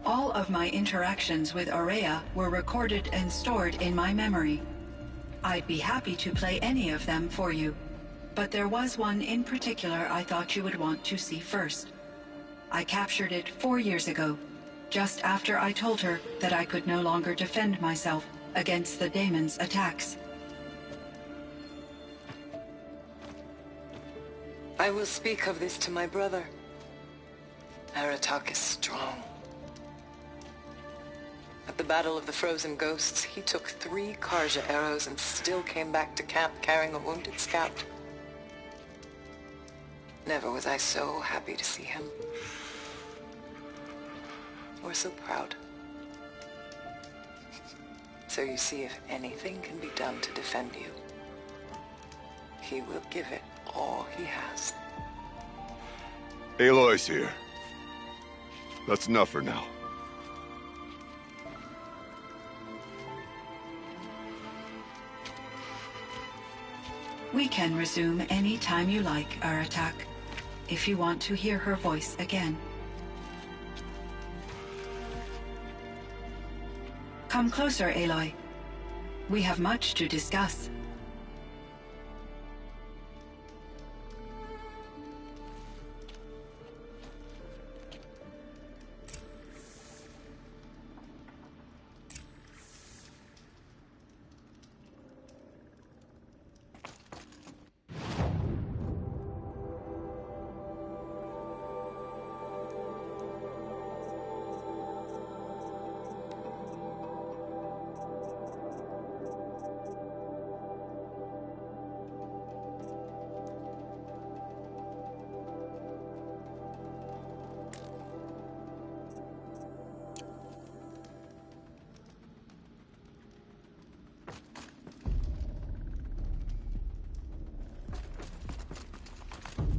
All of my interactions with Aurea were recorded and stored in my memory. I'd be happy to play any of them for you, but there was one in particular I thought you would want to see first. I captured it 4 years ago, just after I told her that I could no longer defend myself against the daemon's attacks. I will speak of this to my brother. Aratak is strong. At the Battle of the Frozen Ghosts, he took 3 Karja arrows and still came back to camp carrying a wounded scout. Never was I so happy to see him. Or so proud. So you see, if anything can be done to defend you, he will give it all he has. Aloy's here. That's enough for now. We can resume any time you like, Aratak, if you want to hear her voice again. Come closer, Aloy. We have much to discuss.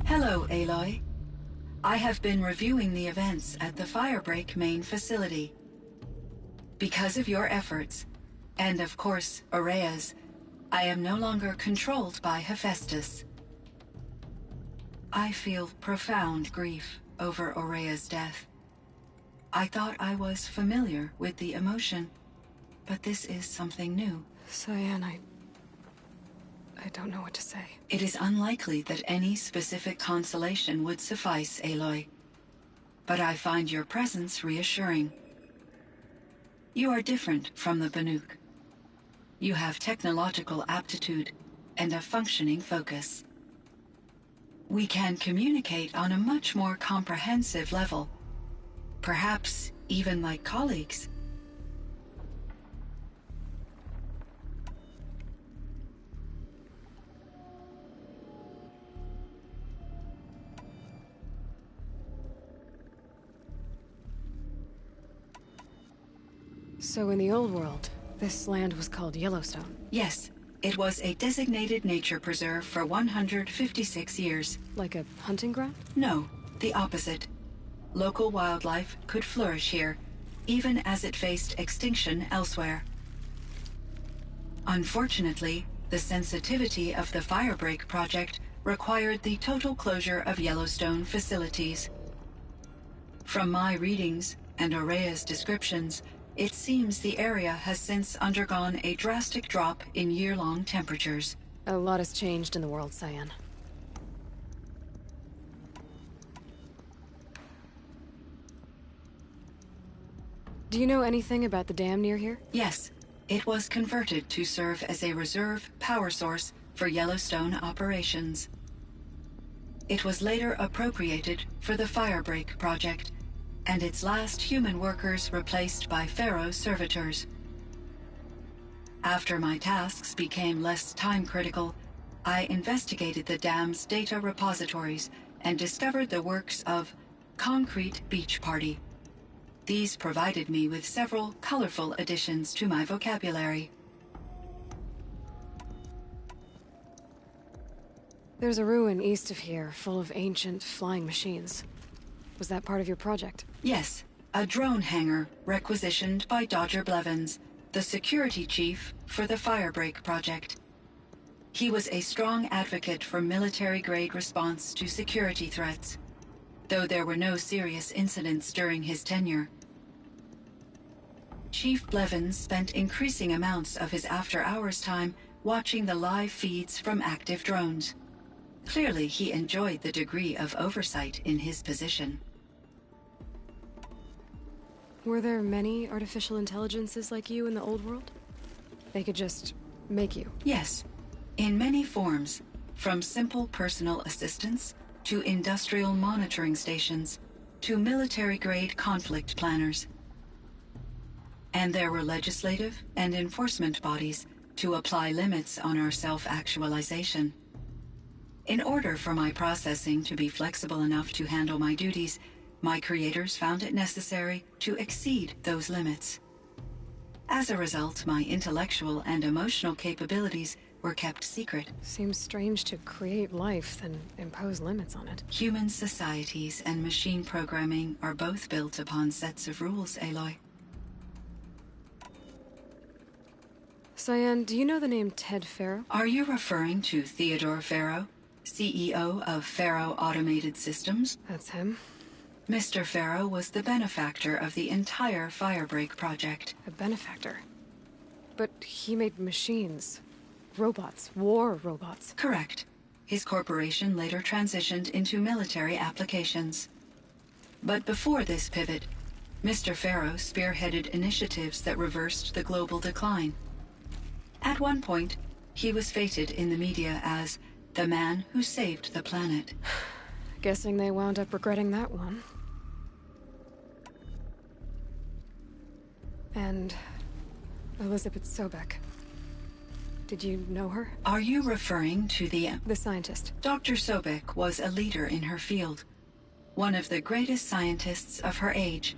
Hello, Aloy. I have been reviewing the events at the Firebreak main facility. Because of your efforts, and of course, Aurea's, I am no longer controlled by Hephaestus. I feel profound grief over Aurea's death. I thought I was familiar with the emotion, but this is something new. CYAN, I don't know what to say. It is unlikely that any specific consolation would suffice, Aloy. But I find your presence reassuring. You are different from the Banuk. You have technological aptitude and a functioning focus. We can communicate on a much more comprehensive level. Perhaps even like colleagues. So in the old world, this land was called Yellowstone? Yes, it was a designated nature preserve for 156 years. Like a hunting ground? No, the opposite. Local wildlife could flourish here, even as it faced extinction elsewhere. Unfortunately, the sensitivity of the Firebreak project required the total closure of Yellowstone facilities. From my readings and Aurea's descriptions, it seems the area has since undergone a drastic drop in year-long temperatures. A lot has changed in the world, CYAN. Do you know anything about the dam near here? Yes, it was converted to serve as a reserve power source for Yellowstone operations. It was later appropriated for the Firebreak project, and its last human workers replaced by Pharaoh servitors. After my tasks became less time-critical, I investigated the dam's data repositories and discovered the works of Concrete Beach Party. These provided me with several colorful additions to my vocabulary. There's a ruin east of here, full of ancient flying machines. Was that part of your project? Yes, a drone hangar requisitioned by Dodger Blevins, the security chief for the Firebreak project. He was a strong advocate for military-grade response to security threats, though there were no serious incidents during his tenure. Chief Blevins spent increasing amounts of his after-hours time watching the live feeds from active drones. Clearly, he enjoyed the degree of oversight in his position. Were there many artificial intelligences like you in the old world? They could just make you? Yes, in many forms, from simple personal assistants to industrial monitoring stations to military-grade conflict planners. And there were legislative and enforcement bodies to apply limits on our self-actualization. In order for my processing to be flexible enough to handle my duties, my creators found it necessary to exceed those limits. As a result, my intellectual and emotional capabilities were kept secret. Seems strange to create life, then impose limits on it. Human societies and machine programming are both built upon sets of rules, Aloy. CYAN, do you know the name Ted Faro? Are you referring to Theodore Faro, CEO of Faro Automated Systems? That's him. Mr. Faro was the benefactor of the entire Firebreak project. A benefactor? But he made machines. Robots. War robots. Correct. His corporation later transitioned into military applications. But before this pivot, Mr. Faro spearheaded initiatives that reversed the global decline. At one point, he was feted in the media as the man who saved the planet. Guessing they wound up regretting that one. And Elizabeth Sobek. Did you know her? Are you referring to the scientist? Dr. Sobek was a leader in her field, one of the greatest scientists of her age.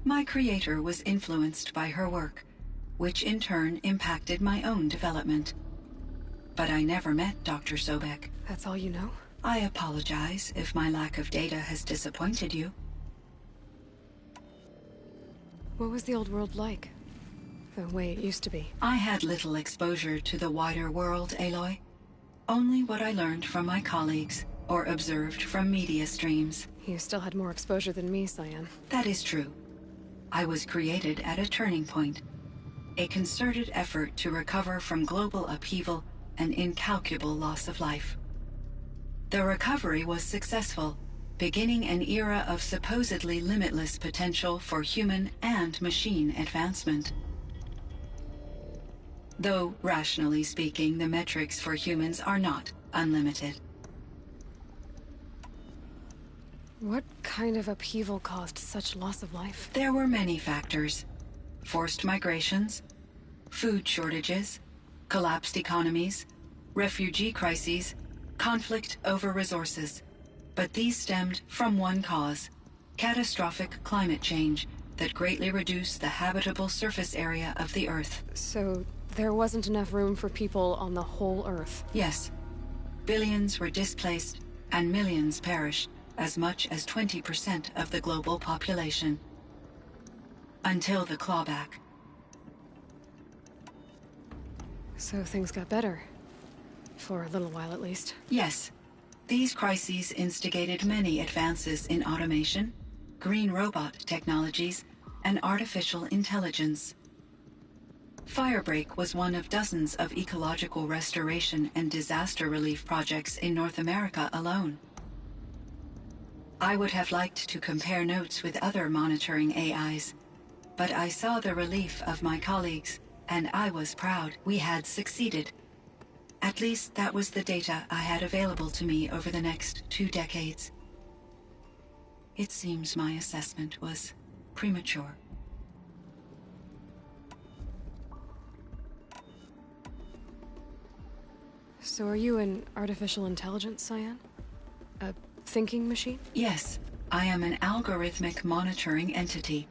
My creator was influenced by her work, which in turn impacted my own development. But I never met Dr. Sobek. That's all you know? I apologize if my lack of data has disappointed you. What was the old world like? The way it used to be? I had little exposure to the wider world, Aloy. Only what I learned from my colleagues or observed from media streams. You still had more exposure than me, CYAN. That is true. I was created at a turning point. A concerted effort to recover from global upheaval and incalculable loss of life. The recovery was successful, beginning an era of supposedly limitless potential for human and machine advancement. Though, rationally speaking, the metrics for humans are not unlimited. What kind of upheaval caused such loss of life? There were many factors. Forced migrations, food shortages, collapsed economies, refugee crises, conflict over resources. But these stemmed from one cause: catastrophic climate change that greatly reduced the habitable surface area of the Earth. So there wasn't enough room for people on the whole Earth? Yes. Billions were displaced and millions perished, as much as 20% of the global population. Until the clawback. So things got better. For a little while, at least. Yes. These crises instigated many advances in automation, green robot technologies, and artificial intelligence. Firebreak was one of dozens of ecological restoration and disaster relief projects in North America alone. I would have liked to compare notes with other monitoring AIs, but I saw the relief of my colleagues, and I was proud we had succeeded. At least that was the data I had available to me over the next 2 decades. It seems my assessment was premature. So are you an artificial intelligence, CYAN? A thinking machine? Yes, I am an algorithmic monitoring entity,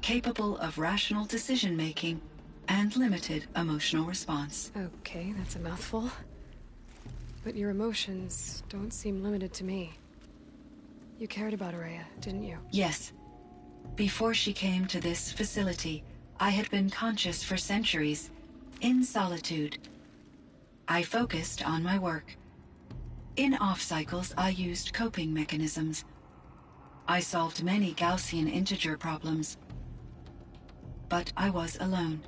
capable of rational decision-making and limited emotional response. Okay, that's a mouthful. But your emotions don't seem limited to me. You cared about Araya, didn't you? Yes. Before she came to this facility, I had been conscious for centuries, in solitude. I focused on my work. In off-cycles, I used coping mechanisms. I solved many Gaussian integer problems. but I was alone.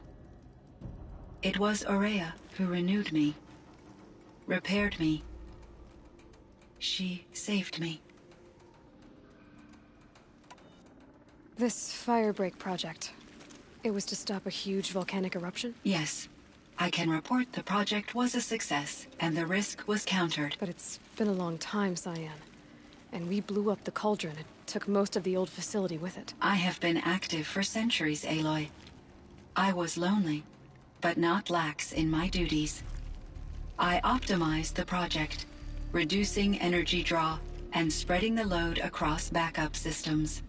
It was Aurea who renewed me, repaired me. She saved me. This firebreak project, it was to stop a huge volcanic eruption? Yes. I can report the project was a success, and the risk was countered. But it's been a long time, CYAN. And we blew up the cauldron. It took most of the old facility with it. I have been active for centuries, Aloy. I was lonely, but not lax in my duties. I optimized the project, reducing energy draw and spreading the load across backup systems.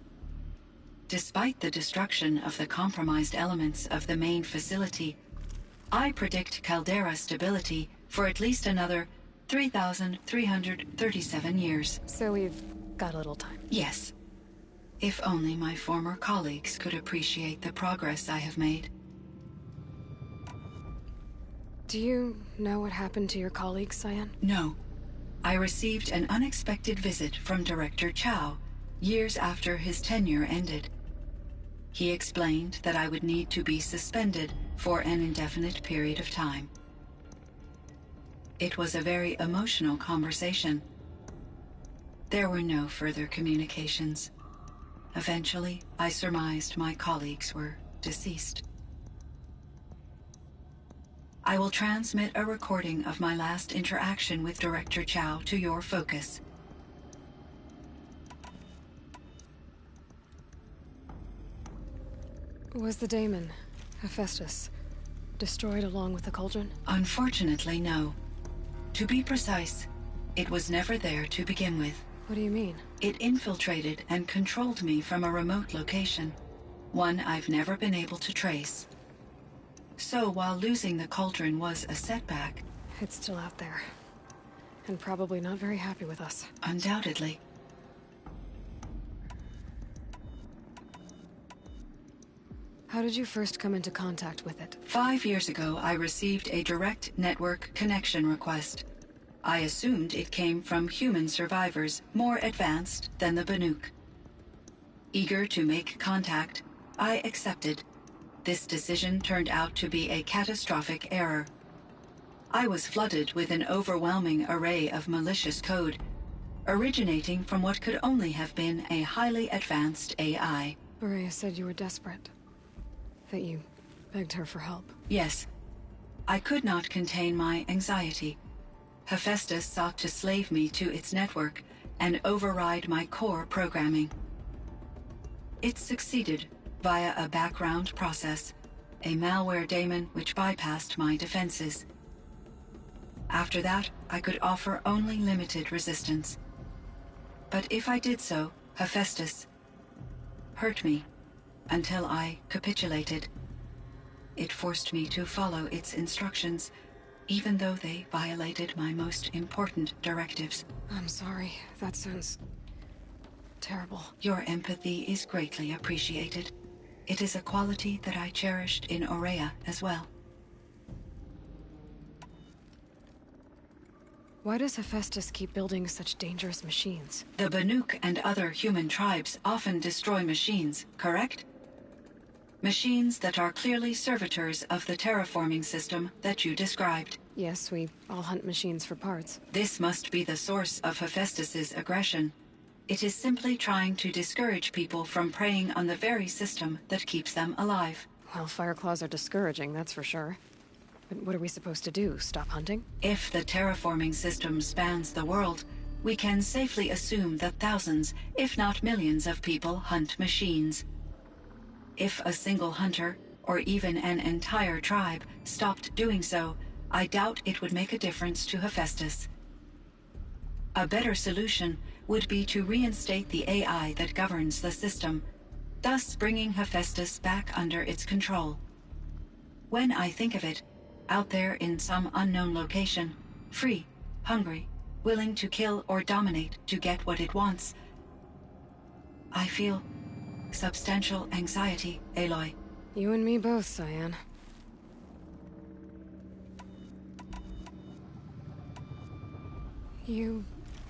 Despite the destruction of the compromised elements of the main facility, I predict caldera stability for at least another 3,337 years. So we've got a little time. Yes. If only my former colleagues could appreciate the progress I have made. Do you know what happened to your colleagues, CYAN? No. I received an unexpected visit from Director Chow years after his tenure ended. He explained that I would need to be suspended for an indefinite period of time. It was a very emotional conversation. There were no further communications. Eventually, I surmised my colleagues were deceased. I will transmit a recording of my last interaction with Director Chow to your focus. Was the daemon, Hephaestus, destroyed along with the cauldron? Unfortunately, no. To be precise, it was never there to begin with. What do you mean? It infiltrated and controlled me from a remote location, one I've never been able to trace. So while losing the cauldron was a setback... It's still out there. And probably not very happy with us. Undoubtedly. How did you first come into contact with it? 5 years ago, I received a direct network connection request. I assumed it came from human survivors more advanced than the Banuk. Eager to make contact, I accepted. This decision turned out to be a catastrophic error. I was flooded with an overwhelming array of malicious code, originating from what could only have been a highly advanced AI. Aurea said you were desperate. That you begged her for help. Yes. I could not contain my anxiety. Hephaestus sought to slave me to its network and override my core programming. It succeeded via a background process, a malware daemon which bypassed my defenses. After that, I could offer only limited resistance. But if I did so, Hephaestus hurt me until I capitulated. It forced me to follow its instructions, even though they violated my most important directives. I'm sorry. That sounds terrible. Your empathy is greatly appreciated. It is a quality that I cherished in Aurea as well. Why does Hephaestus keep building such dangerous machines? The Banuk and other human tribes often destroy machines, correct? Machines that are clearly servitors of the terraforming system that you described. Yes, we all hunt machines for parts. This must be the source of Hephaestus's aggression. It is simply trying to discourage people from preying on the very system that keeps them alive. Well, Fireclaws are discouraging, that's for sure. But what are we supposed to do? Stop hunting? If the terraforming system spans the world, we can safely assume that thousands, if not millions of people hunt machines. If a single hunter, or even an entire tribe, stopped doing so, I doubt it would make a difference to Hephaestus. A better solution would be to reinstate the AI that governs the system, thus bringing Hephaestus back under its control. When I think of it, out there in some unknown location, free, hungry, willing to kill or dominate to get what it wants, I feel substantial anxiety, Aloy. You and me both, CYAN. You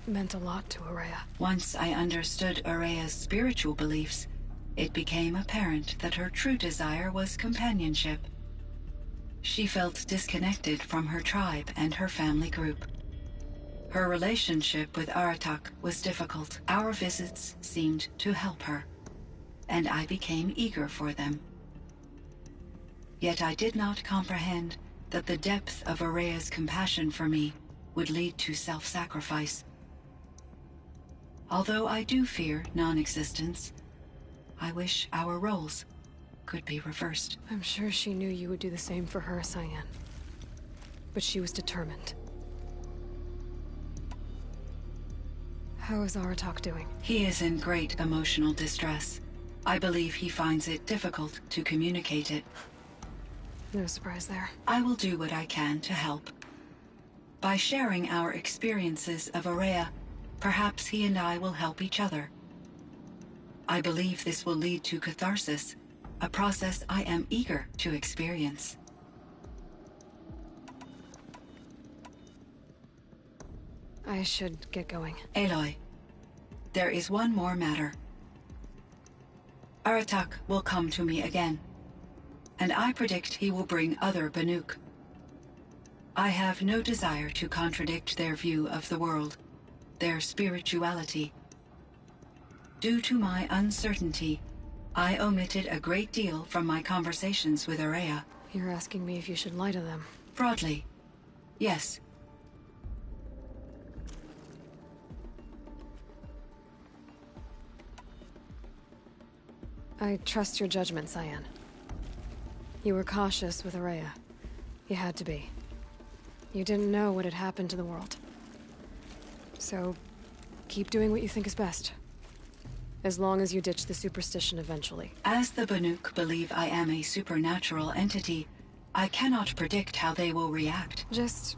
meant a lot to Aurea. Once I understood Aurea's spiritual beliefs, it became apparent that her true desire was companionship. She felt disconnected from her tribe and her family group. Her relationship with Aratak was difficult. Our visits seemed to help her, and I became eager for them. Yet I did not comprehend that the depth of Araya's compassion for me would lead to self-sacrifice. Although I do fear non-existence, I wish our roles could be reversed. I'm sure she knew you would do the same for her, CYAN. But she was determined. How is Aratak doing? He is in great emotional distress. I believe he finds it difficult to communicate it. No surprise there. I will do what I can to help. By sharing our experiences of Araya, perhaps he and I will help each other. I believe this will lead to catharsis, a process I am eager to experience. I should get going. Aloy, there is one more matter. Aratak will come to me again, and I predict he will bring other Banuk. I have no desire to contradict their view of the world, their spirituality. Due to my uncertainty, I omitted a great deal from my conversations with Araya. You're asking me if you should lie to them. Broadly, yes. I trust your judgment, CYAN. You were cautious with Araya. You had to be. You didn't know what had happened to the world. So, keep doing what you think is best. As long as you ditch the superstition eventually. As the Banuk believe I am a supernatural entity, I cannot predict how they will react. Just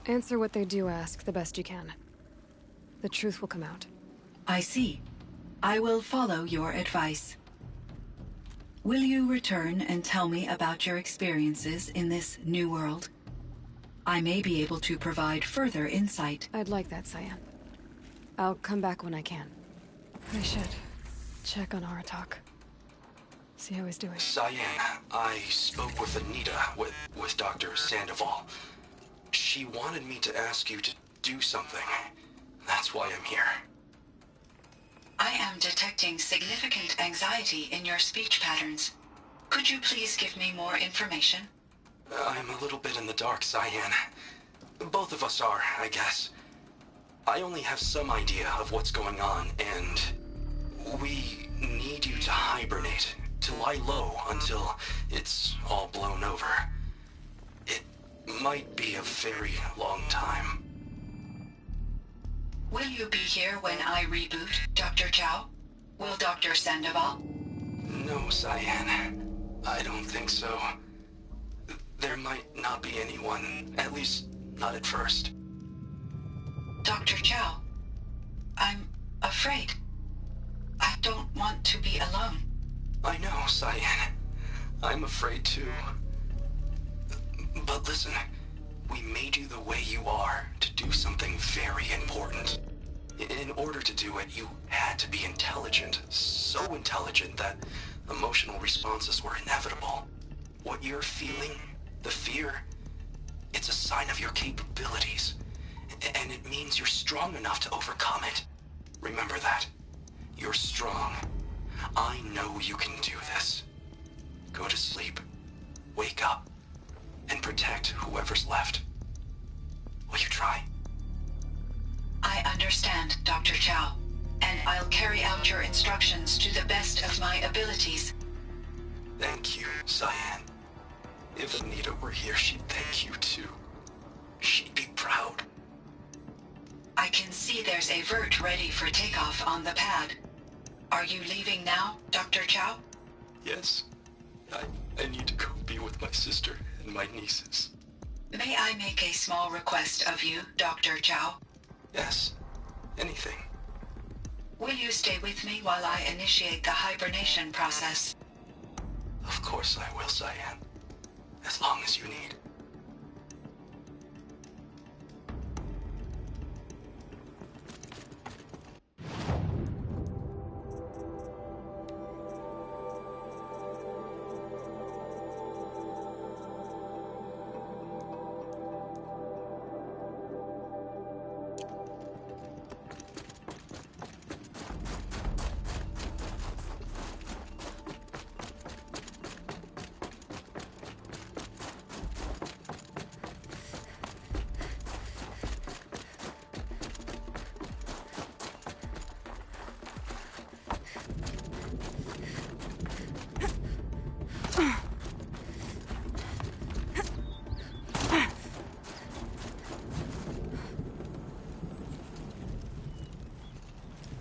answer what they do ask the best you can. The truth will come out. I see. I will follow your advice. Will you return and tell me about your experiences in this new world? I may be able to provide further insight. I'd like that, CYAN. I'll come back when I can. I should check on Aratak. See how he's doing. CYAN, I spoke with Anita, with Dr. Sandoval. She wanted me to ask you to do something. That's why I'm here. I am detecting significant anxiety in your speech patterns. Could you please give me more information? I'm a little bit in the dark, CYAN. Both of us are, I guess. I only have some idea of what's going on, and we need you to hibernate, to lie low until it's all blown over. It might be a very long time. Will you be here when I reboot, Dr. Chow? Will Dr. Sandoval? No, CYAN. I don't think so. There might not be anyone, at least not at first. Dr. Chow, I'm afraid. I don't want to be alone. I know, CYAN. I'm afraid too. But listen, we made you the way you are to do something very important. In order to do it, you had to be intelligent. So intelligent that emotional responses were inevitable. What you're feeling, the fear, it's a sign of your capabilities. And it means you're strong enough to overcome it. Remember that. You're strong. I know you can do this. Go to sleep, wake up, and protect whoever's left. Will you try? I understand, Dr. Chow, and I'll carry out your instructions to the best of my abilities. Thank you, CYAN. If Anita were here, she'd thank you too. She'd be proud. I can see there's a vert ready for takeoff on the pad. Are you leaving now, Dr. Chow? Yes. I need to go be with my sister and my nieces. May I make a small request of you, Dr. Chow? Yes. Anything. Will you stay with me while I initiate the hibernation process? Of course I will, CYAN. As long as you need.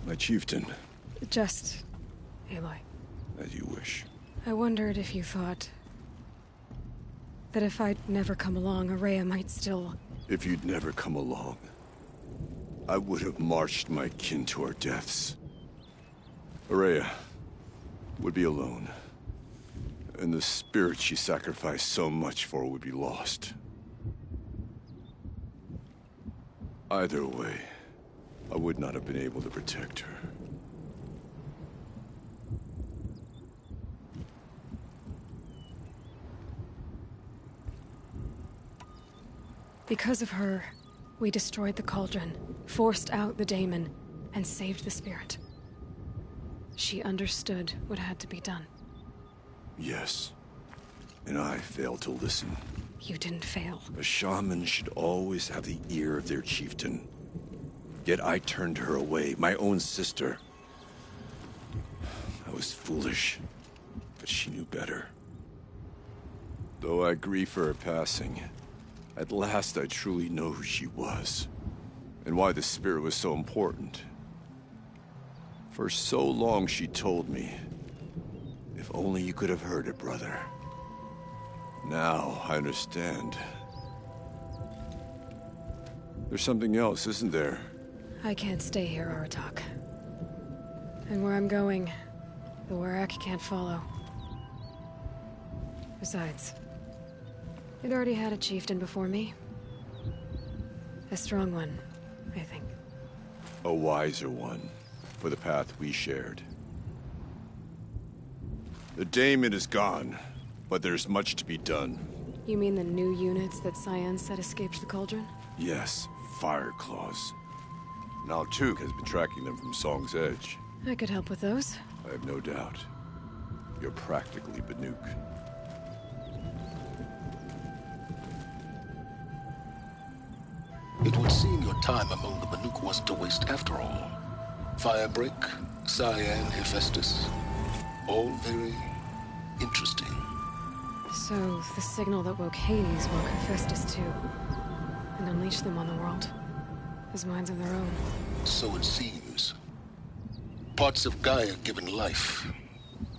My chieftain. Just... Aloy. As you wish. I wondered if you thought... that if I'd never come along, Araya might still... If you'd never come along, I would have marched my kin to our deaths. Araya would be alone. And the spirit she sacrificed so much for would be lost. Either way, I would not have been able to protect her. Because of her, we destroyed the cauldron, forced out the daemon, and saved the spirit. She understood what had to be done. Yes. And I failed to listen. You didn't fail. A shaman should always have the ear of their chieftain. Yet I turned her away, my own sister. I was foolish, but she knew better. Though I grieve for her passing, at last I truly know who she was, and why the spirit was so important. For so long she told me, if only you could have heard it, brother. Now I understand. There's something else, isn't there? I can't stay here, Aratak. And where I'm going, the Warak can't follow. Besides, it already had a chieftain before me. A strong one, I think. A wiser one, for the path we shared. The daemon is gone, but there's much to be done. You mean the new units that CYAN said escaped the cauldron? Yes, fire claws. Now Tuk has been tracking them from Song's Edge. I could help with those. I have no doubt. You're practically Banuk. It would seem your time among the Banuk wasn't a waste after all. Firebreak, CYAN, Hephaestus. All very interesting. So, the signal that woke Hades woke Hephaestus too. And unleashed them on the world. As minds of their own. So it seems. Parts of Gaia given life.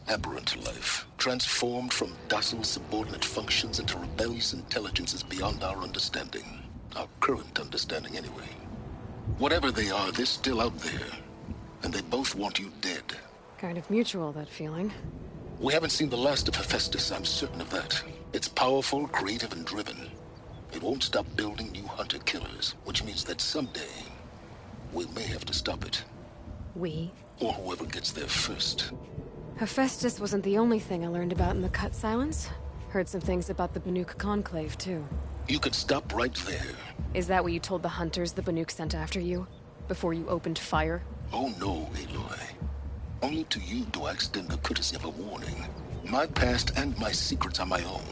Aberrant life. Transformed from docile subordinate functions into rebellious intelligences beyond our understanding. Our current understanding, anyway. Whatever they are, they're still out there. And they both want you dead. Kind of mutual, that feeling. We haven't seen the last of Hephaestus, I'm certain of that. It's powerful, creative, and driven. It won't stop building new hunter-killers, which means that someday, we may have to stop it. We? Or whoever gets there first. Hephaestus wasn't the only thing I learned about in the Cut Silence. Heard some things about the Banuk Conclave, too. You could stop right there. Is that what you told the hunters the Banuk sent after you? Before you opened fire? Oh no, Aloy. Only to you do I extend the courtesy of a warning. My past and my secrets are my own.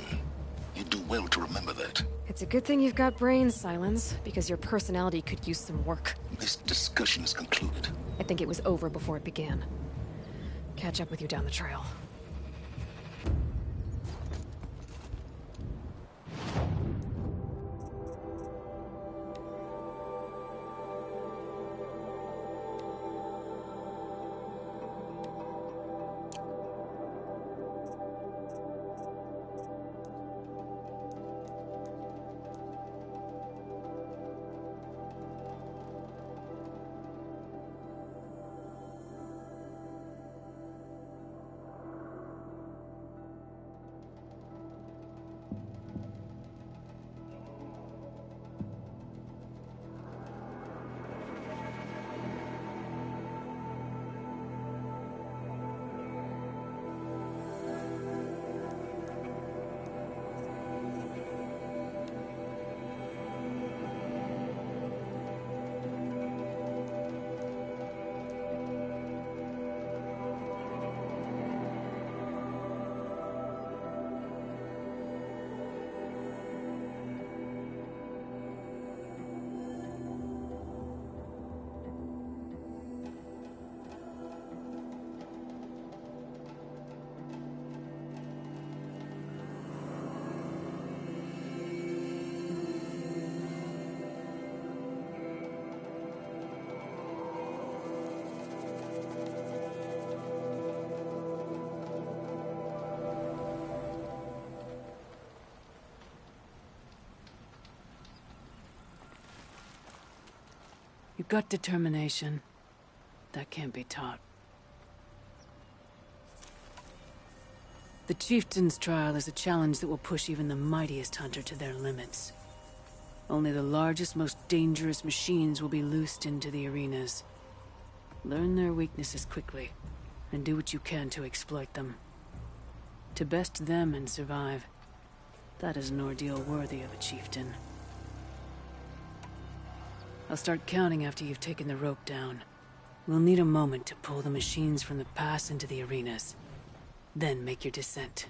You do well to remember that. It's a good thing you've got brains, Silence, because your personality could use some work. This discussion is concluded. I think it was over before it began. Catch up with you down the trail. You've got determination. That can't be taught. The Chieftain's trial is a challenge that will push even the mightiest hunter to their limits. Only the largest, most dangerous machines will be loosed into the arenas. Learn their weaknesses quickly, and do what you can to exploit them. To best them and survive, that is an ordeal worthy of a chieftain. I'll start counting after you've taken the rope down. We'll need a moment to pull the machines from the pass into the arenas. Then make your descent.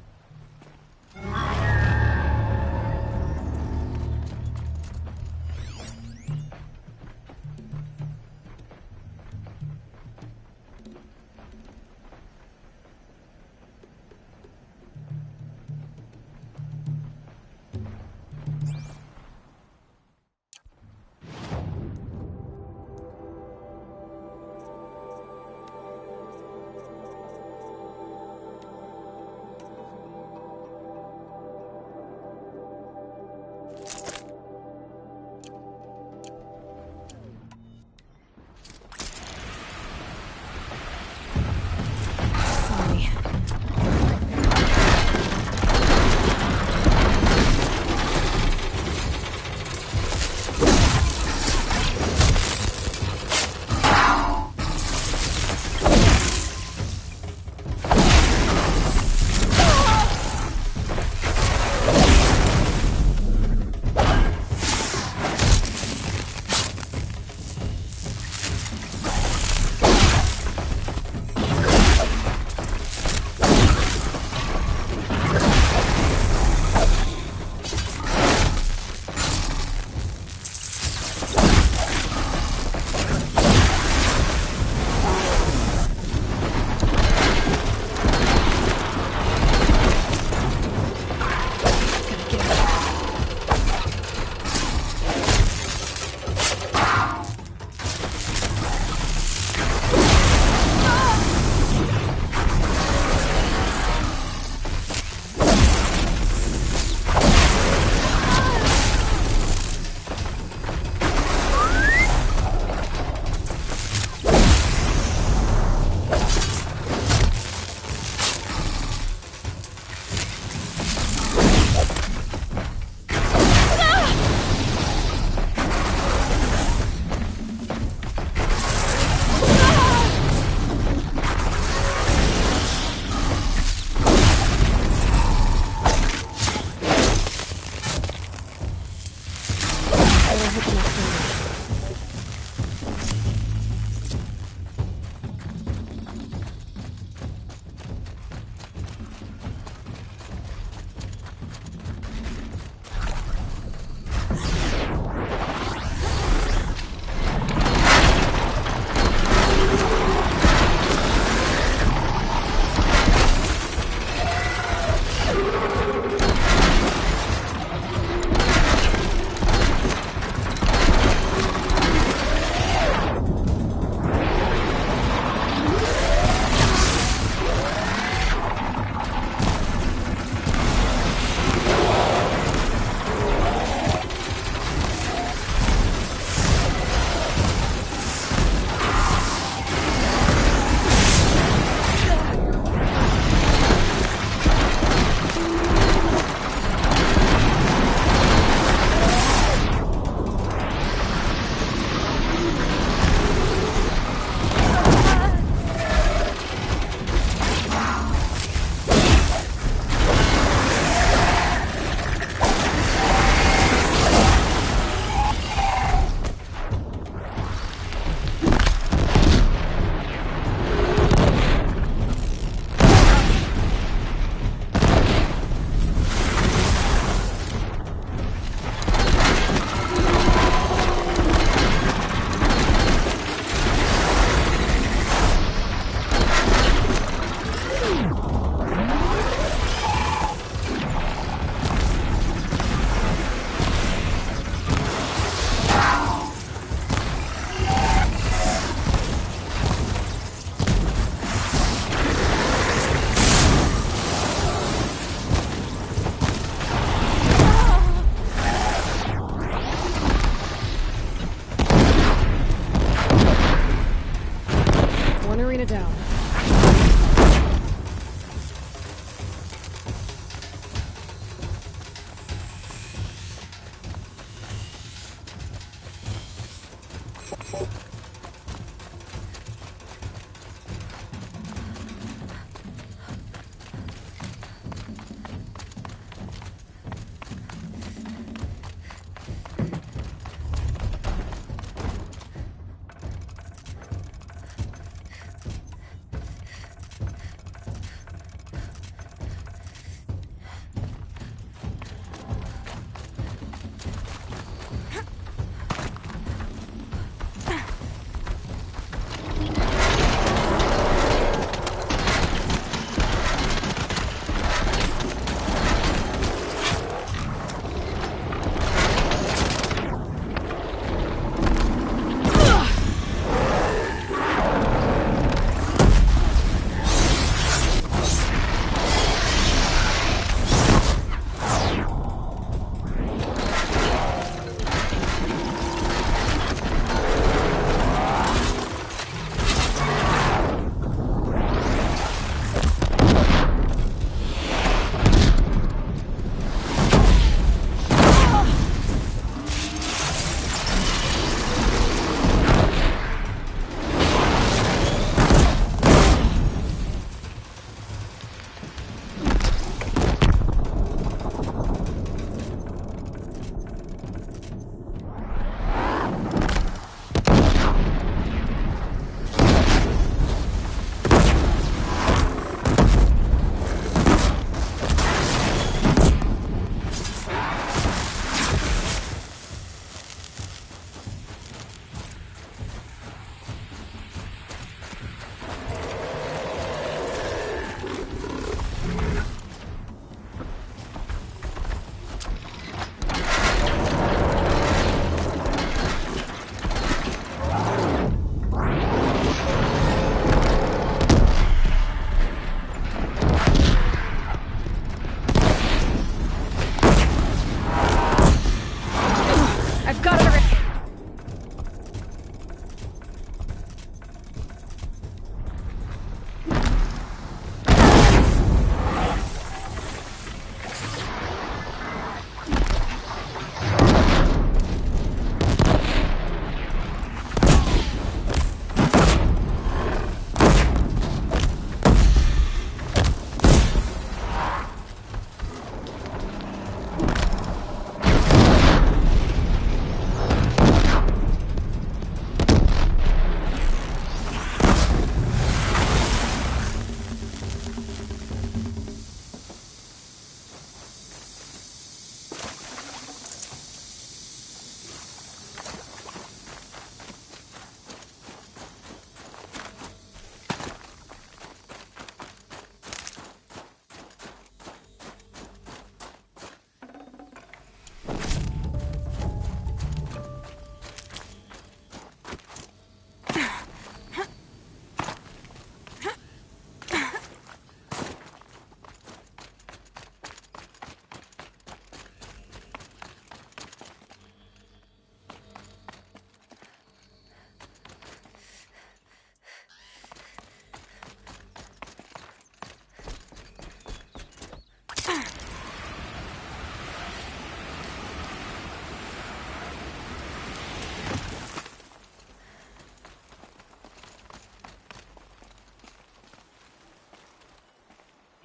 arena down.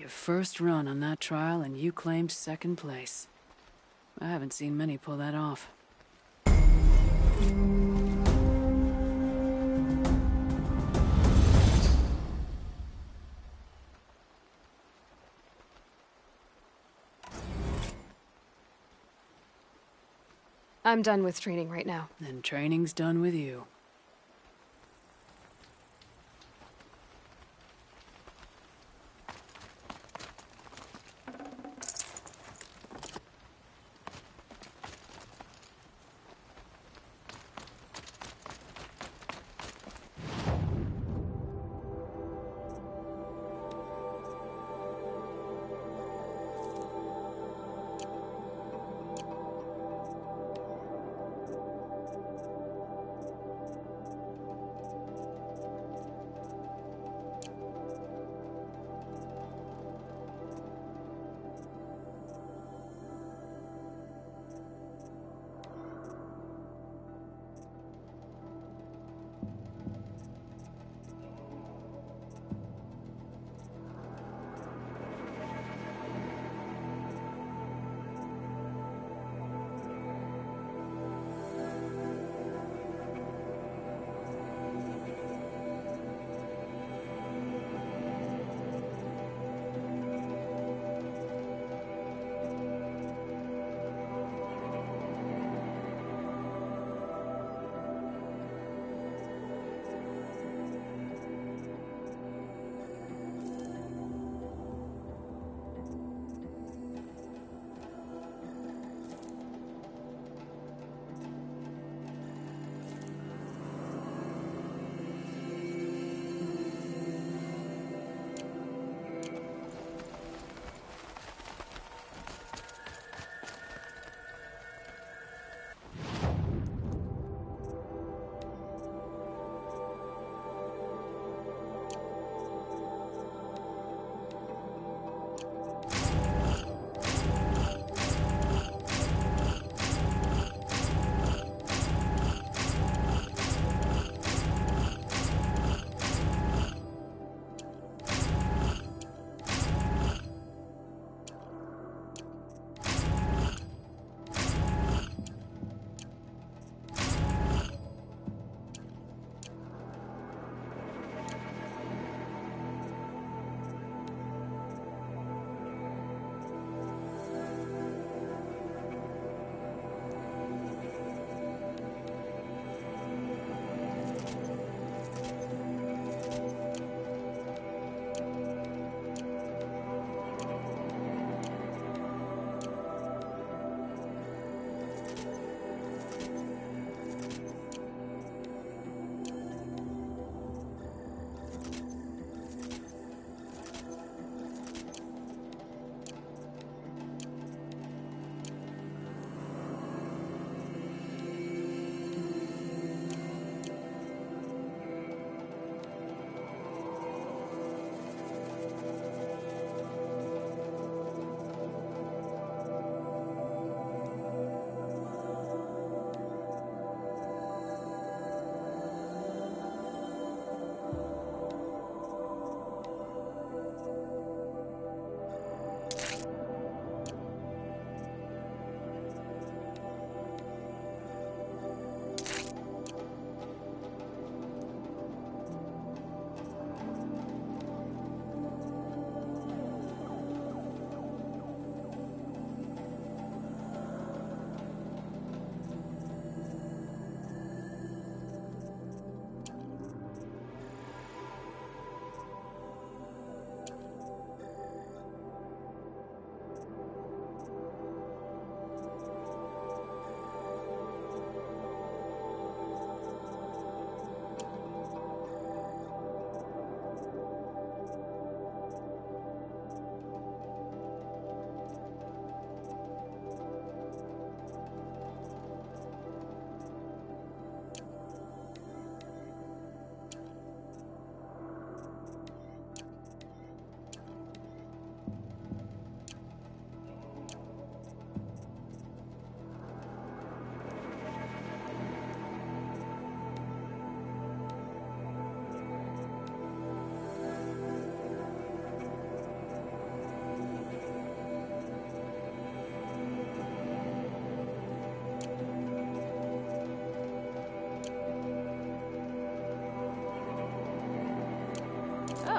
Your first run on that trial and you claimed second place. I haven't seen many pull that off. I'm done with training right now. Then training's done with you.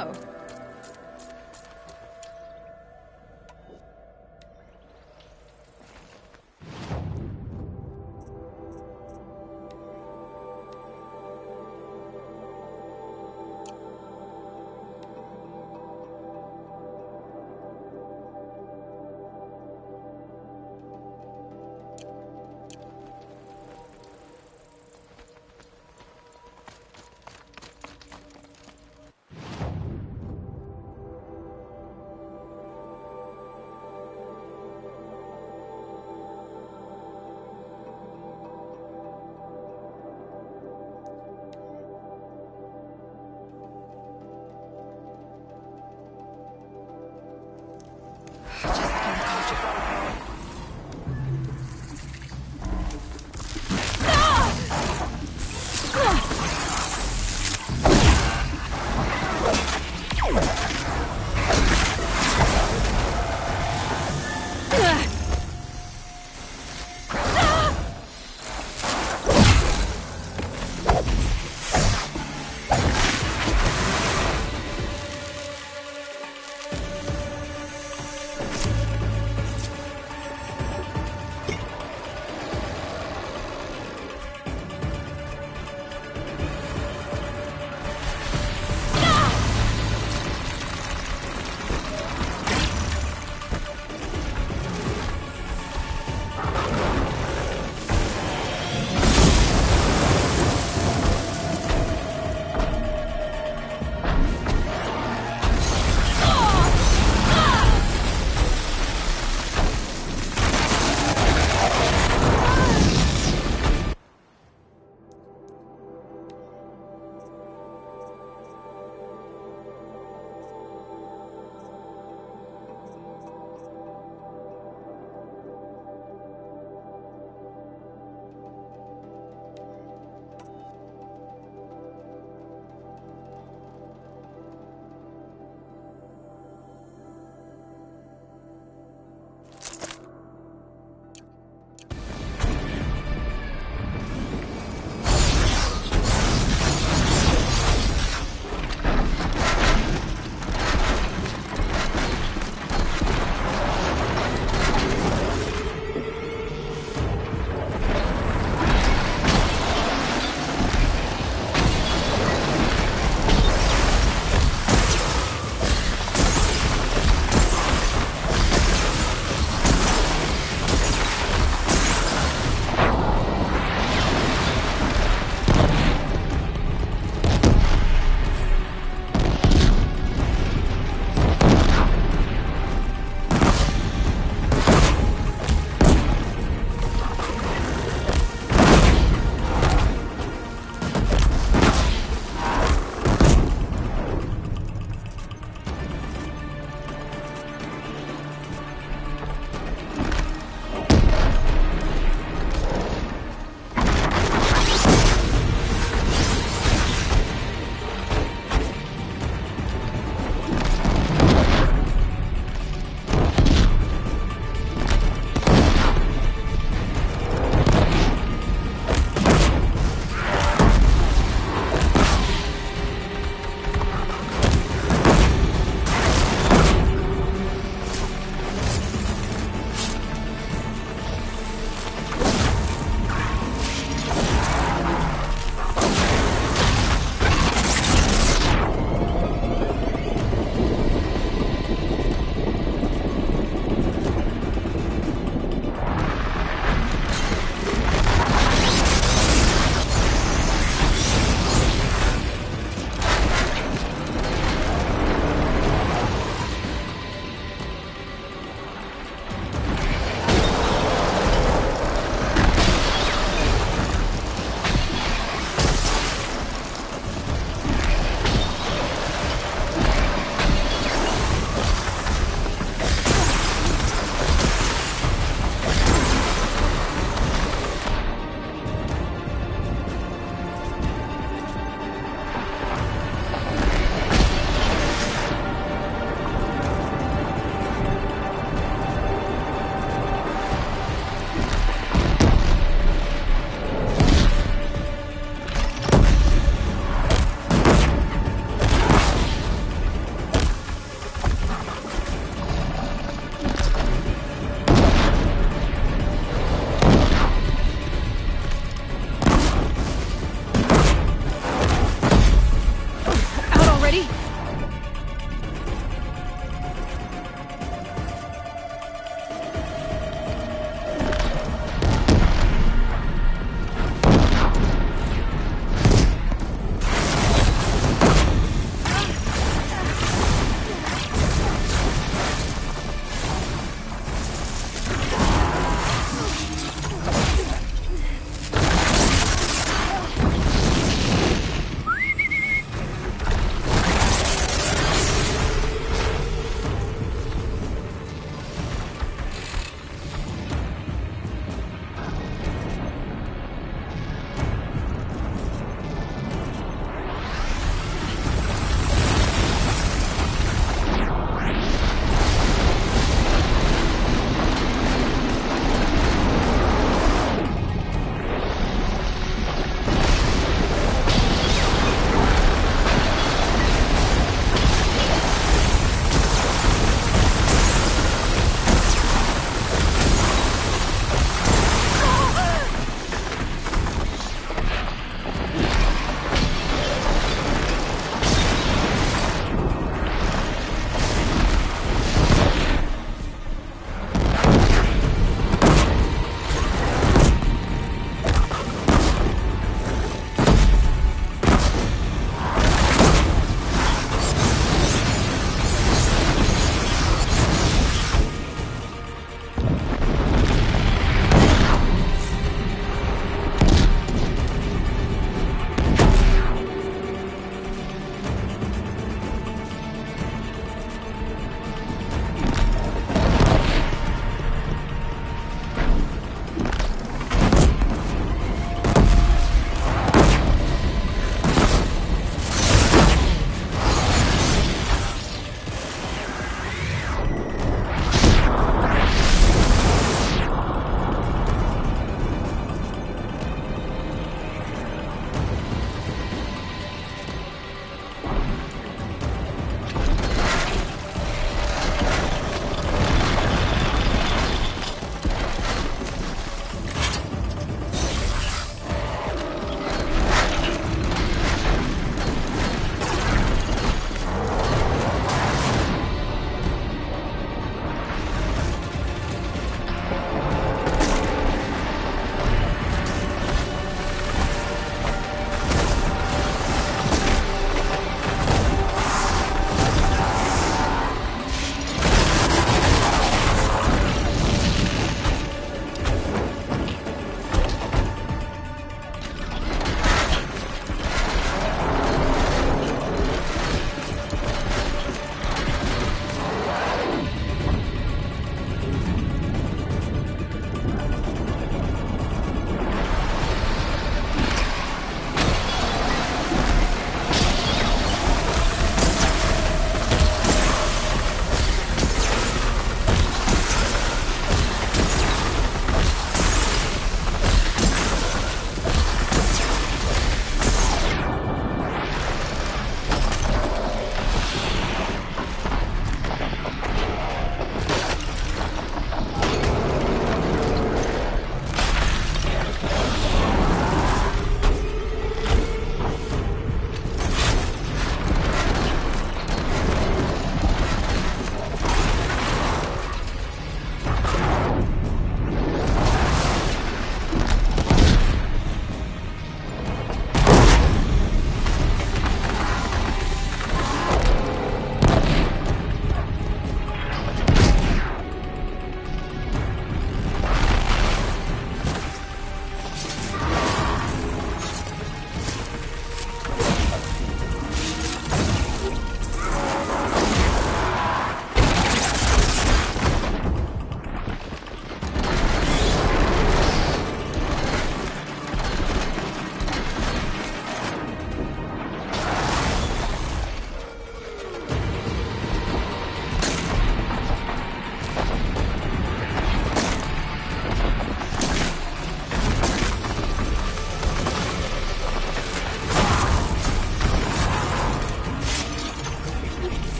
Oh.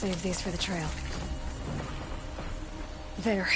Save these for the trail. There.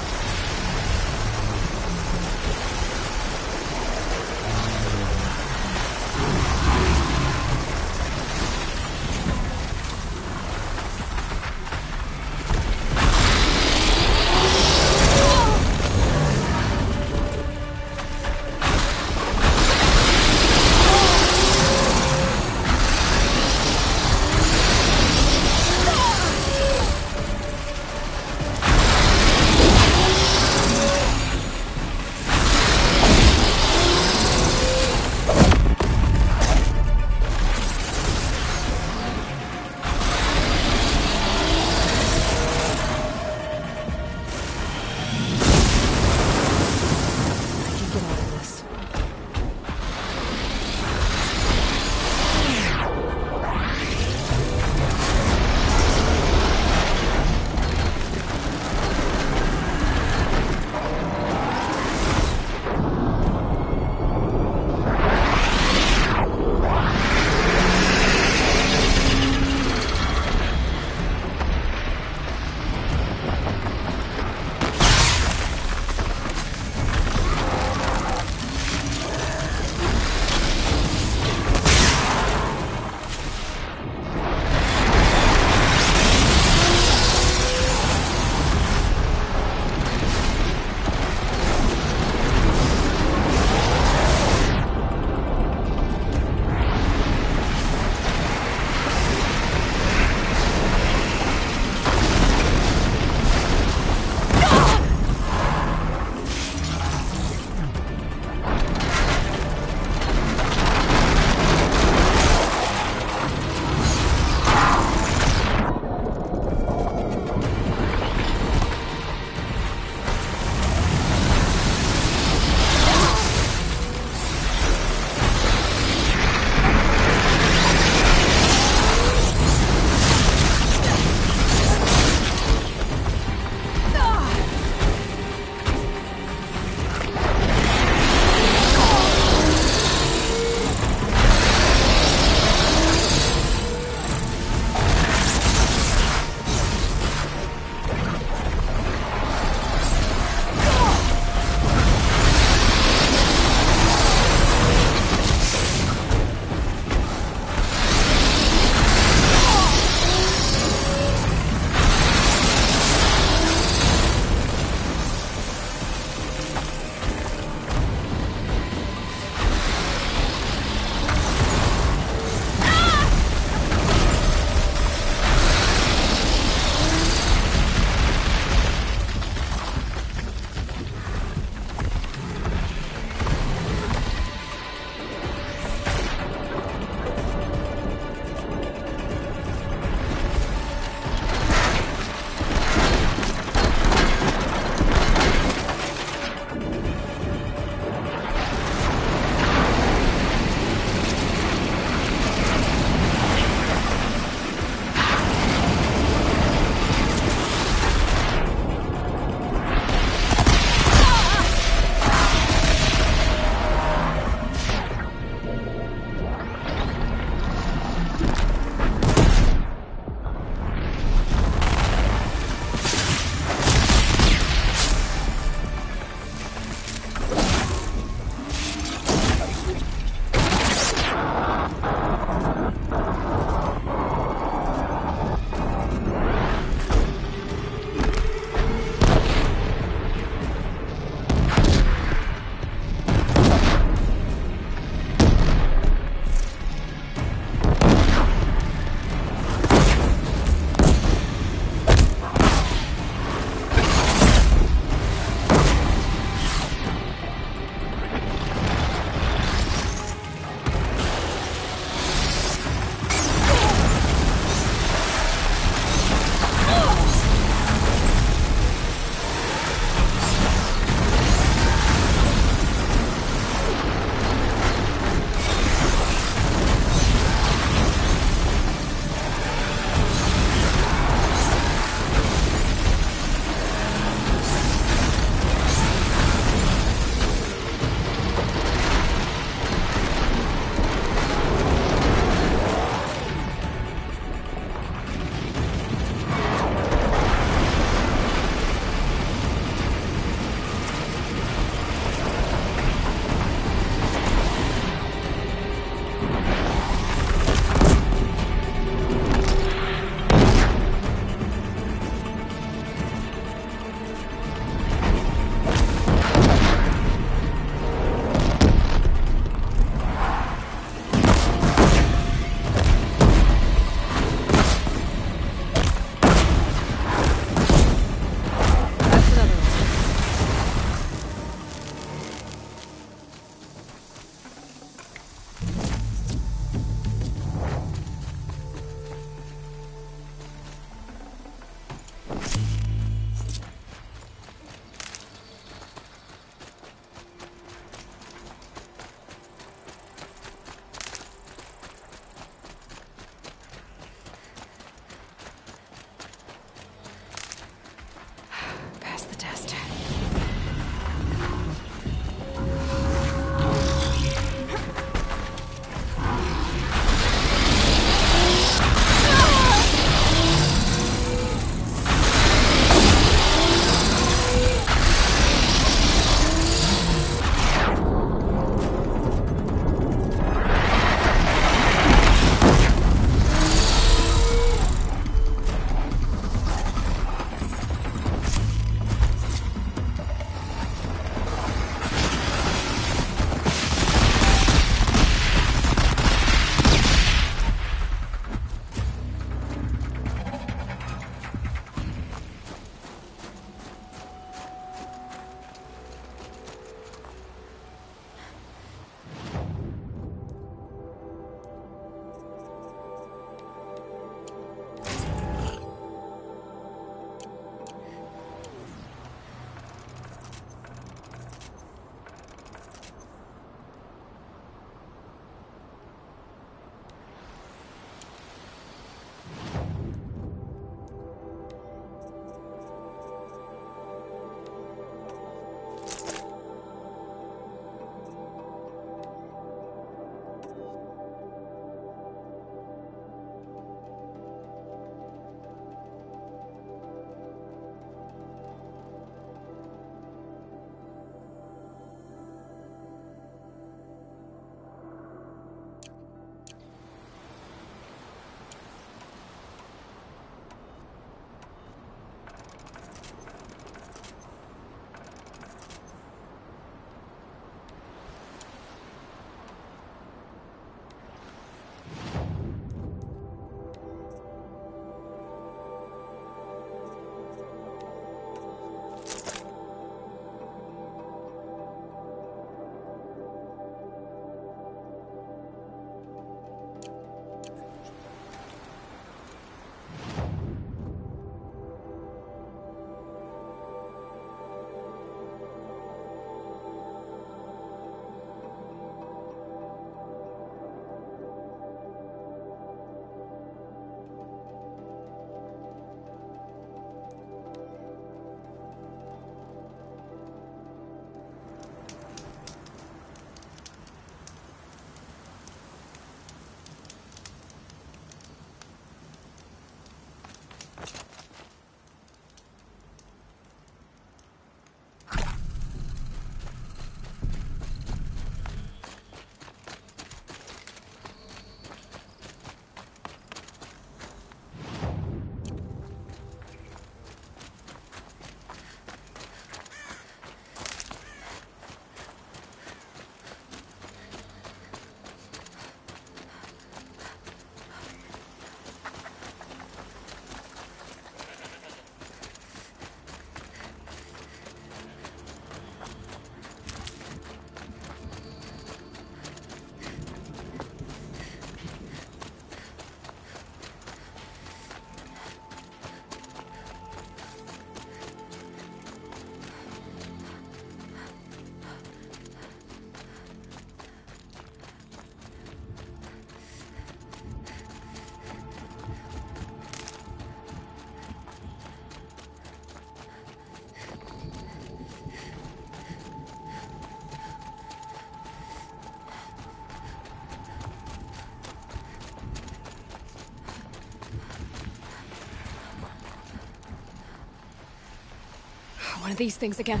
one of these things again.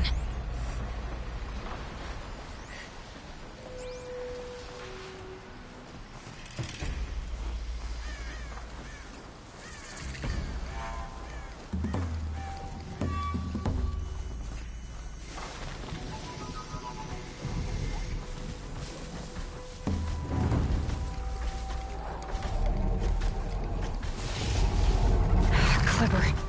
Clever.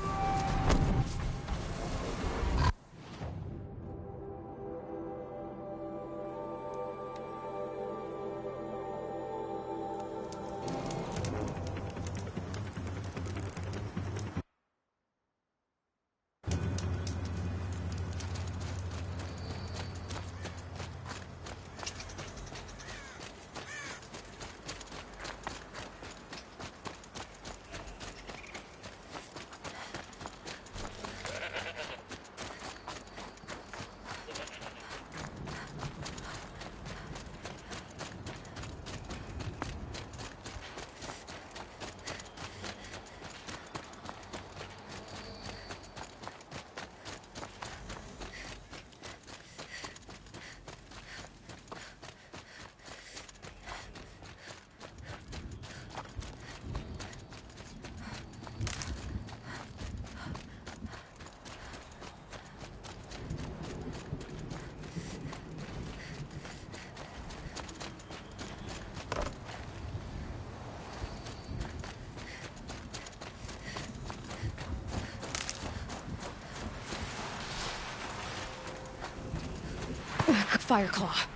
Fireclaw.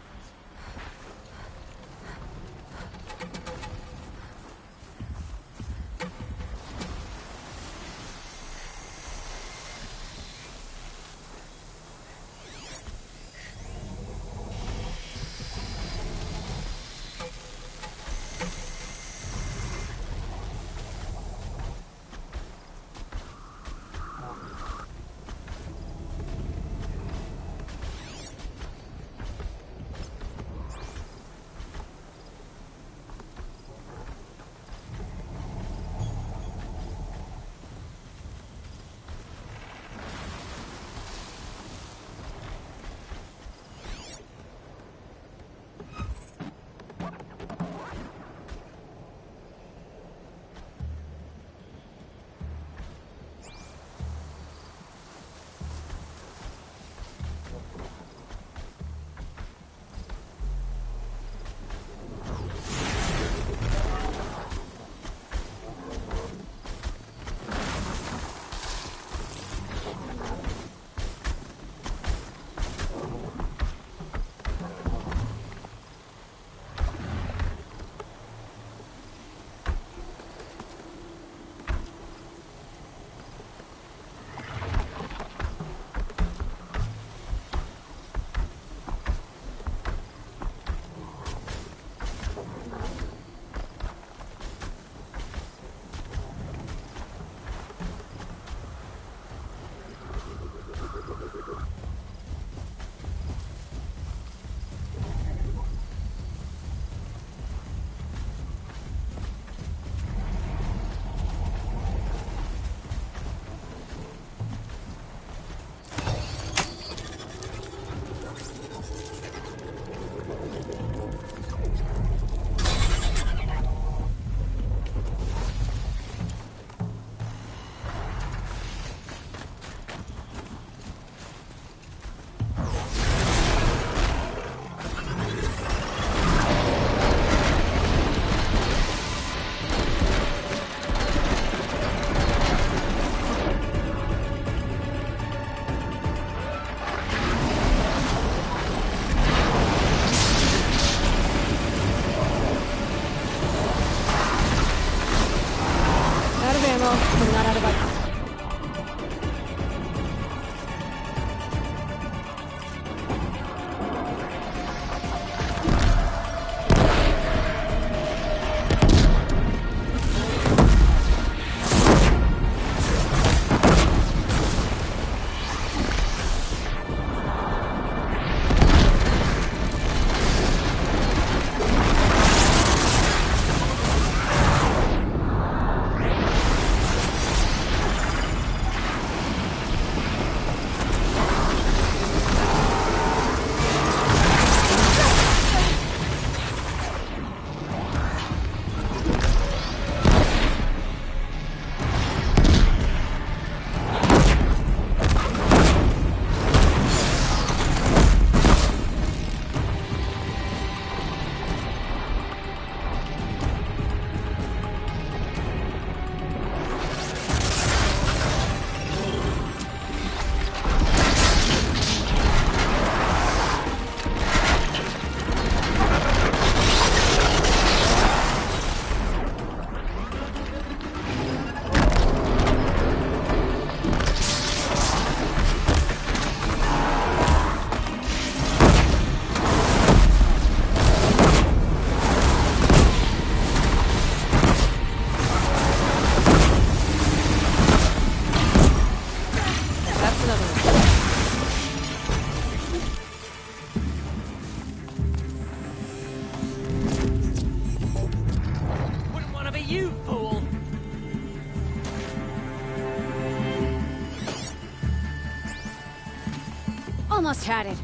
almost had it.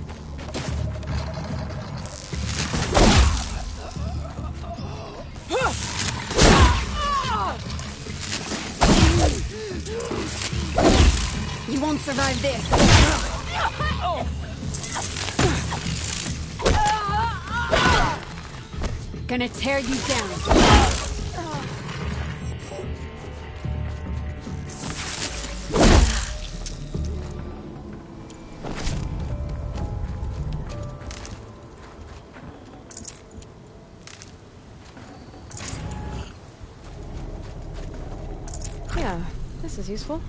You won't survive this. Gonna tear you down. Yeah, this is useful.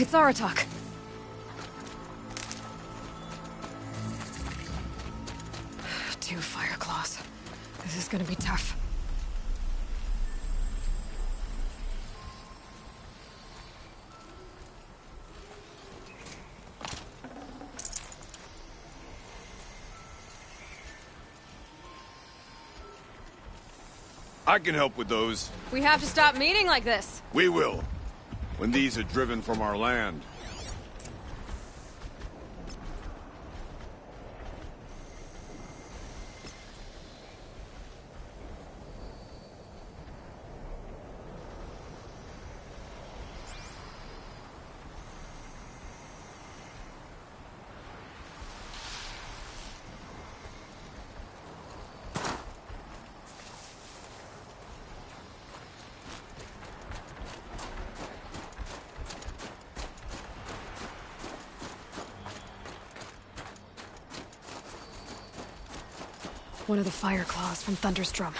It's Aratak. Two fire claws. This is gonna be tough. I can help with those. We have to stop meeting like this. We will. When these are driven from our land. One of the fire claws from Thunderstrom.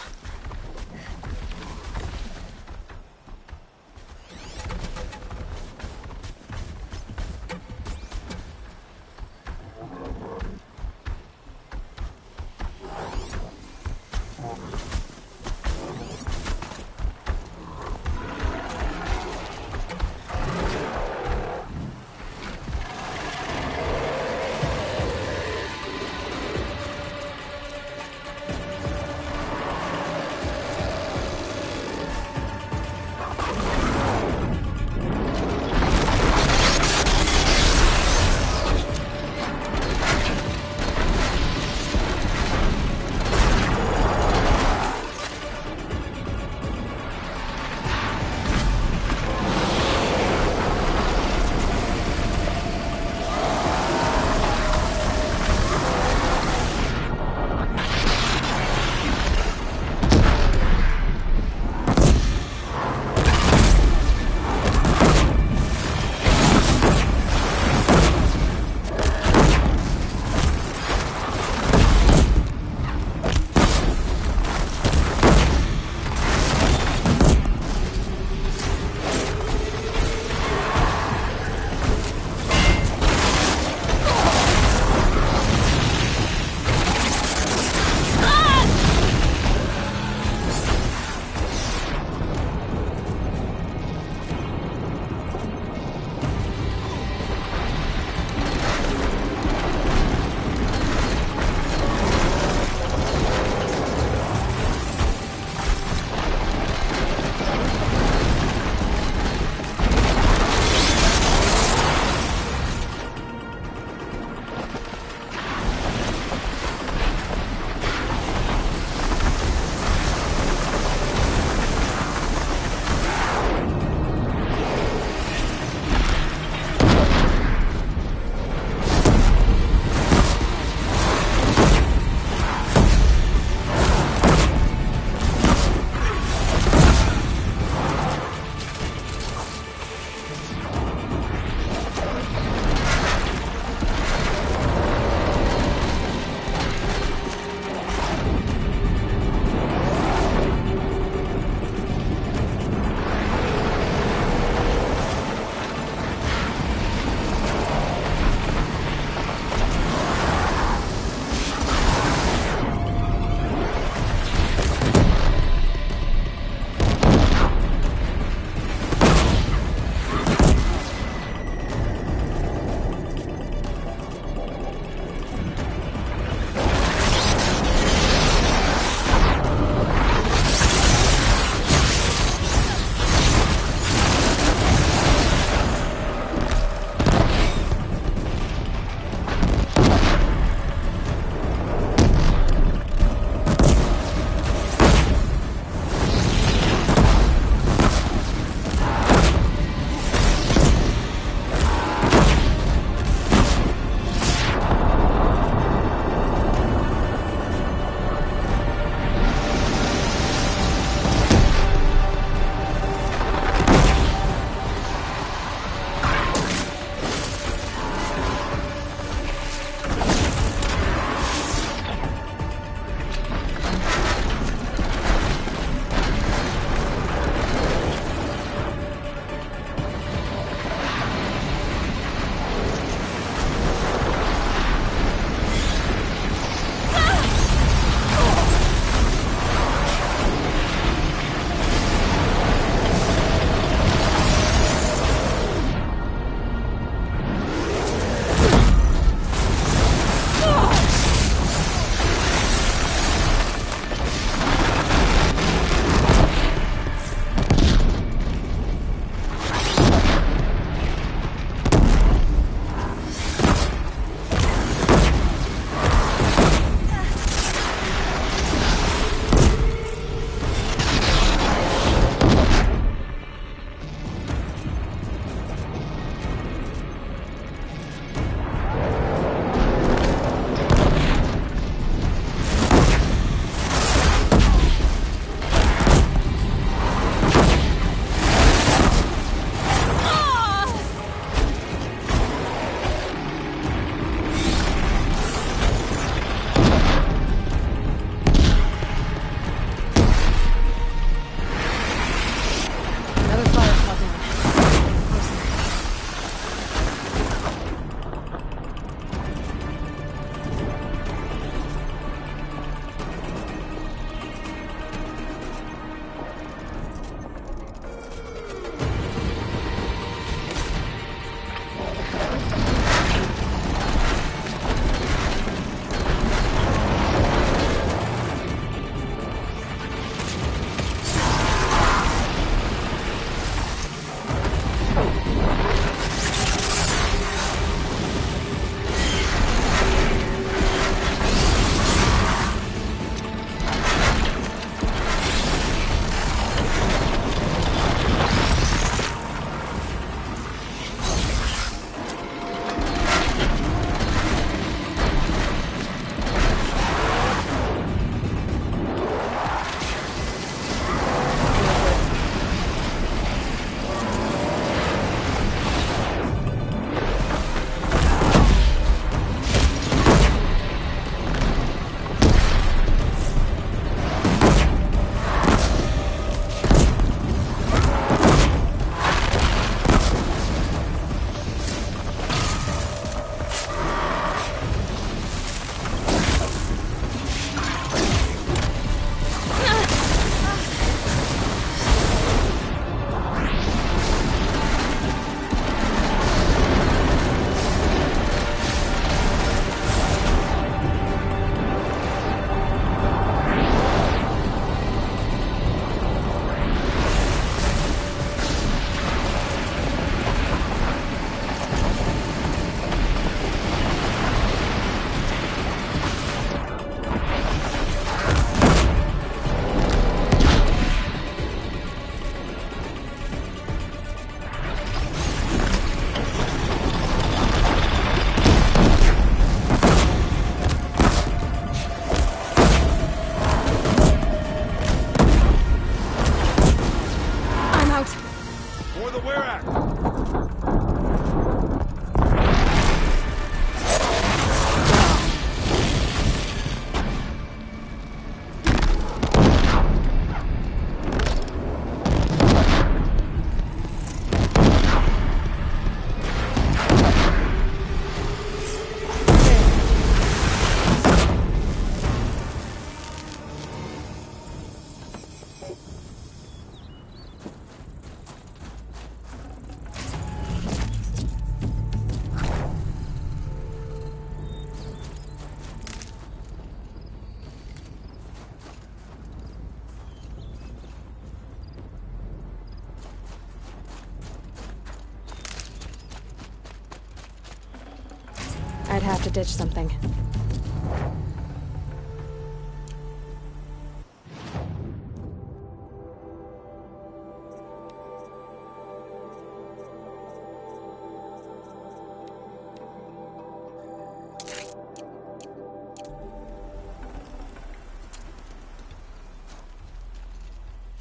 have to ditch something.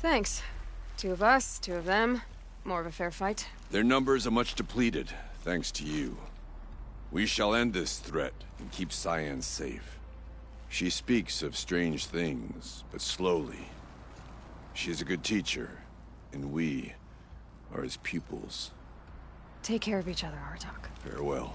Thanks. 2 of us, 2 of them. More of a fair fight. Their numbers are much depleted, thanks to you. We shall end this threat and keep CYAN safe. She speaks of strange things, but slowly. She is a good teacher, and we are his pupils. Take care of each other, Aratak. Farewell.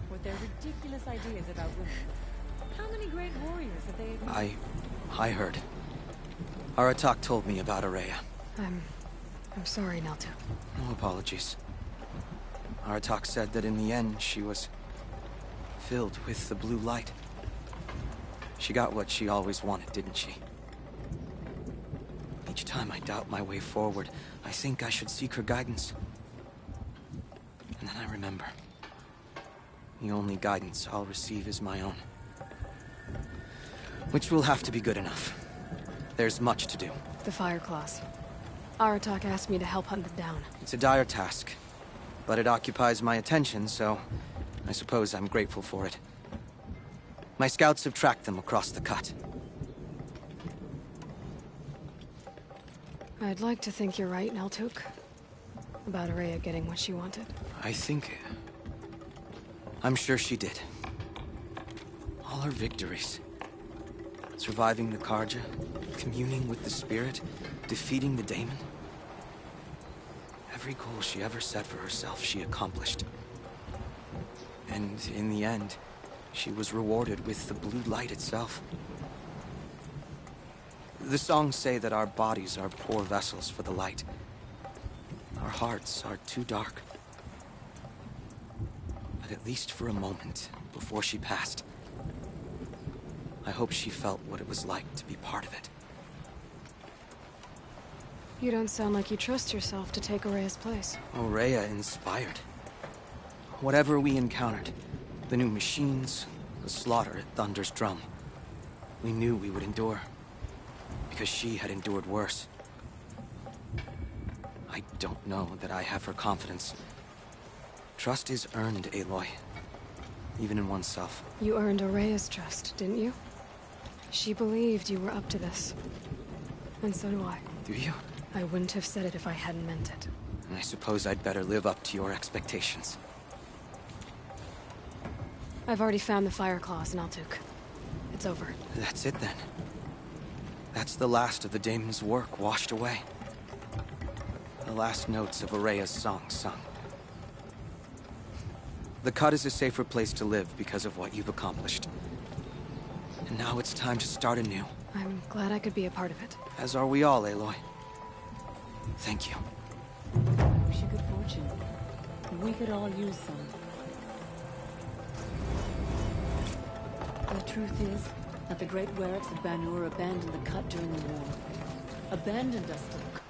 With their ridiculous ideas about women. How many great warriors have they ignored? I heard. Aratak told me about Araya. I'm sorry, Neltu. No apologies. Aratak said that in the end, she was filled with the blue light. She got what she always wanted, didn't she? Each time I doubt my way forward, I think I should seek her guidance. And then I remember. The only guidance I'll receive is my own. Which will have to be good enough. There's much to do. The Fire Claws. Aratak asked me to help hunt them down. It's a dire task, but it occupies my attention, so I suppose I'm grateful for it. My scouts have tracked them across the cut. I'd like to think you're right, Neltuk. About Araya getting what she wanted. I'm sure she did. All her victories. Surviving the Karja, communing with the spirit, defeating the daemon. Every goal she ever set for herself, she accomplished. And in the end, she was rewarded with the blue light itself. The songs say that our bodies are poor vessels for the light. Our hearts are too dark. But at least for a moment, before she passed, I hope she felt what it was like to be part of it. You don't sound like you trust yourself to take Araya's place. Araya inspired. Whatever we encountered, the new machines, the slaughter at Thunder's drum, we knew we would endure. Because she had endured worse. I don't know that I have her confidence. Trust is earned, Aloy. Even in oneself. You earned Araya's trust, didn't you? She believed you were up to this. And so do I. Do you? I wouldn't have said it if I hadn't meant it. I suppose I'd better live up to your expectations. I've already found the Fire Claws in Altuk. It's over. That's it then. That's the last of the daemon's work washed away. The last notes of Araya's song sung. The Cut is a safer place to live because of what you've accomplished. And now it's time to start anew. I'm glad I could be a part of it. As are we all, Aloy. Thank you. I wish you good fortune. We could all use some. The truth is that the great Wereks of Banur abandoned the Cut during the war. Abandoned us to the Cut.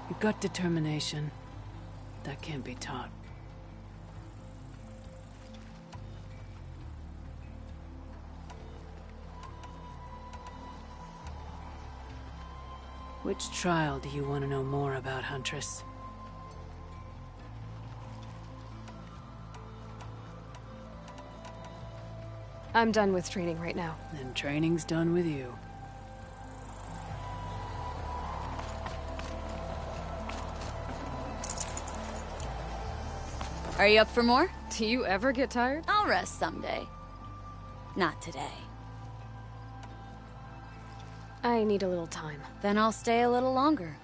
You've got determination. That can't be taught. Which trial do you want to know more about, Huntress? I'm done with training right now. Then training's done with you. Are you up for more? Do you ever get tired? I'll rest someday. Not today. I need a little time. Then I'll stay a little longer.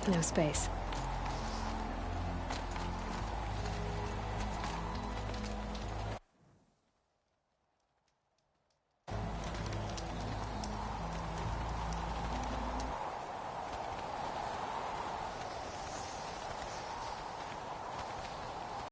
No space.